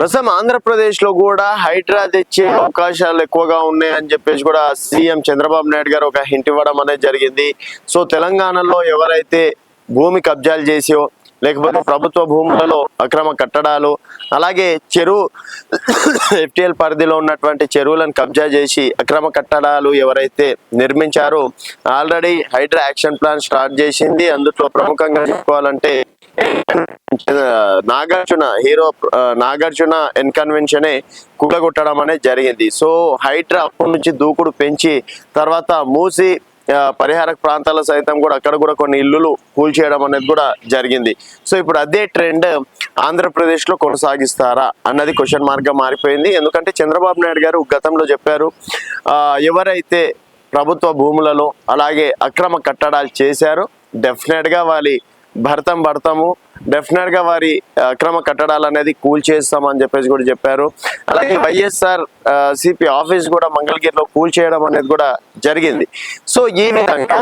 ప్రస్తుతం ఆంధ్రప్రదేశ్ లో కూడా హైడ్రా తెచ్చే అవకాశాలు ఎక్కువగా ఉన్నాయని చెప్పేసి కూడా సీఎం చంద్రబాబు నాయుడు గారు ఒక హింట్ ఇవ్వడం అనేది జరిగింది. సో తెలంగాణలో ఎవరైతే భూమి కబ్జాలు చేసో లేకపోతే ప్రభుత్వ భూములలో అక్రమ కట్టడాలు అలాగే చెరువు ఎఫ్టీఎల్ పరిధిలో ఉన్నటువంటి చెరువులను కబ్జా చేసి అక్రమ కట్టడాలు ఎవరైతే నిర్మించారో already Hydraa action plan start చేసింది. అందులో ప్రముఖంగా చెప్పుకోవాలంటే నాగార్జున ఎన్కన్వెన్షనే కూలగొట్టడం అనేది జరిగింది. సో హైడ్రా అప్పటి నుంచి దూకుడు పెంచి తర్వాత మూసి పరిహారక ప్రాంతాల సైతం కూడా అక్కడ కూడా కొన్ని ఇల్లులు కూల్చేయడం అనేది కూడా జరిగింది. సో ఇప్పుడు అదే ట్రెండ్ ఆంధ్రప్రదేశ్ లో కొనసాగిస్తారా అన్నది క్వశ్చన్ మార్క్ గా మారిపోయింది. ఎందుకంటే చంద్రబాబు నాయుడు గారు గతంలో చెప్పారు, ఎవరైతే ప్రభుత్వ భూములలో అలాగే అక్రమ కట్టడాలు చేశారో డెఫినెట్ గా భర్తము డెఫినెట్ గా వారి అక్రమ కట్టడాలు అనేది కూల్చేస్తామని చెప్పేసి కూడా చెప్పారు. అలాగే వైఎస్ఆర్ సిపి ఆఫీస్ కూడా మంగళగిరిలో కూల్చేయడం అనేది కూడా జరిగింది. సో ఈ విధంగా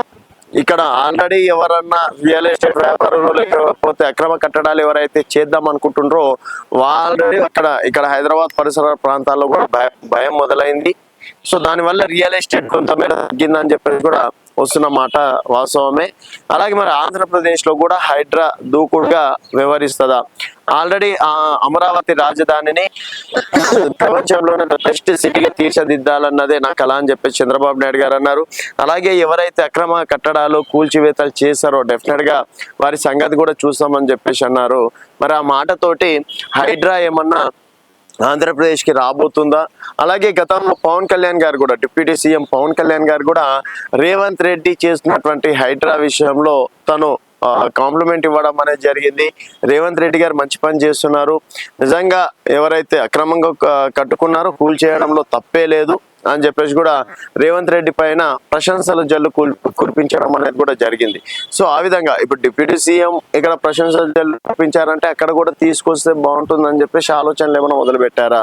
ఇక్కడ ఆల్రెడీ ఎవరన్నా రియల్ ఎస్టేట్ వ్యాపారులు లేకపోతే అక్రమ కట్టడాలు ఎవరైతే చేద్దాం అనుకుంటుండ్రో ఆల్రెడీ ఇక్కడ హైదరాబాద్ పరిసర ప్రాంతాల్లో కూడా భయం మొదలైంది. సో దానివల్ల రియల్ ఎస్టేట్ కొంతమేర తగ్గిందని చెప్పేసి కూడా వస్తున్న మాట వాస్తవమే. అలాగే మరి ఆంధ్రప్రదేశ్ లో కూడా హైడ్రా దూకుడుగా వ్యవహరిస్తుందా? ఆల్రెడీ అమరావతి రాజధానిని ప్రపంచంలోనే బెస్ట్ సిటీగా తీర్చిదిద్దాలన్నదే నా కళ అని చెప్పేసి చంద్రబాబు నాయుడు గారు అన్నారు. అలాగే ఎవరైతే అక్రమ కట్టడాలు కూల్చివేతలు చేశారో డెఫినెట్ గా వారి సంగతి కూడా చూస్తామని చెప్పేసి అన్నారు. మరి ఆ మాటతోటి హైడ్రా ఏమన్నా ఆంధ్రప్రదేశ్ కి రాబోతుందా? అలాగే గతంలో పవన్ కళ్యాణ్ గారు కూడా డిప్యూటీ సీఎం పవన్ కళ్యాణ్ గారు కూడా రేవంత్ రెడ్డి చేస్తున్నటువంటి హైడ్రా విషయంలో తను కాంప్లిమెంట్ ఇవ్వడం అనేది జరిగింది. రేవంత్ రెడ్డి గారు మంచి పని చేస్తున్నారు, నిజంగా ఎవరైతే అక్రమంగా కట్టుకున్నారో కూల్చేయడంలో తప్పే లేదు అని చెప్పేసి కూడా రేవంత్ రెడ్డి పైన ప్రశంసల జల్లు కురిపించడం అనేది కూడా జరిగింది. సో ఆ విధంగా ఇప్పుడు డిప్యూటీ సీఎం ఇక్కడ ప్రశంసల జల్లు కురిపించారంటే అక్కడ కూడా తీసుకొస్తే బాగుంటుందని చెప్పేసి ఆలోచనలు ఏమైనా మొదలుపెట్టారా?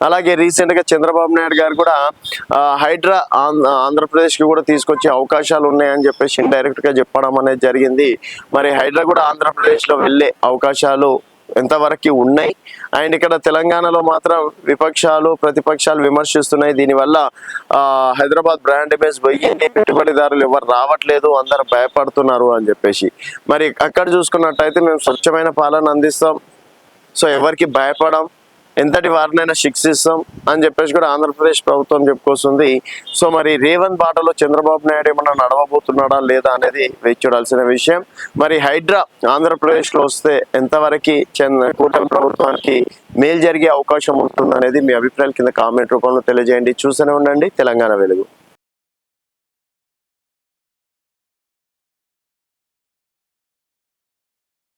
అలాగే రీసెంట్ గా చంద్రబాబు నాయుడు గారు కూడా హైడ్రా ఆంధ్రప్రదేశ్ కి కూడా తీసుకొచ్చే అవకాశాలు ఉన్నాయని చెప్పేసి ఇండైరెక్ట్ గా చెప్పడం అనేది జరిగింది. మరి హైడ్రా కూడా ఆంధ్రప్రదేశ్ లో వెళ్ళే అవకాశాలు ఎంతవరకు ఉన్నాయి? అండ్ ఇక్కడ తెలంగాణలో మాత్రం విపక్షాలు ప్రతిపక్షాలు విమర్శిస్తున్నాయి, దీనివల్ల హైదరాబాద్ బ్రాండ్ ఇమేజ్ పోయింది, పెట్టుబడిదారులు ఎవరు రావట్లేదు, అందరు భయపడుతున్నారు అని చెప్పేసి. మరి అక్కడ చూసుకున్నట్టయితే మేము స్వచ్ఛమైన పాలన అందిస్తాం, సో ఎవరికి భయపడం, ఎంతటి వారినైనా శిక్షిస్తాం అని చెప్పేసి కూడా ఆంధ్రప్రదేశ్ ప్రభుత్వం చెప్పుకొస్తుంది. సో మరి రేవంత్ బాటలో చంద్రబాబు నాయుడు ఏమన్నా నడవబోతున్నాడా లేదా అనేది వేచి చూడాల్సిన విషయం. మరి హైడ్రా ఆంధ్రప్రదేశ్ లో వస్తే ఎంతవరకు కూటమి ప్రభుత్వానికి మేలు జరిగే అవకాశం ఉంటుంది అనేది మీ అభిప్రాయాల కింద కామెంట్ రూపంలో తెలియజేయండి. చూస్తూనే ఉండండి తెలంగాణ వెలుగు.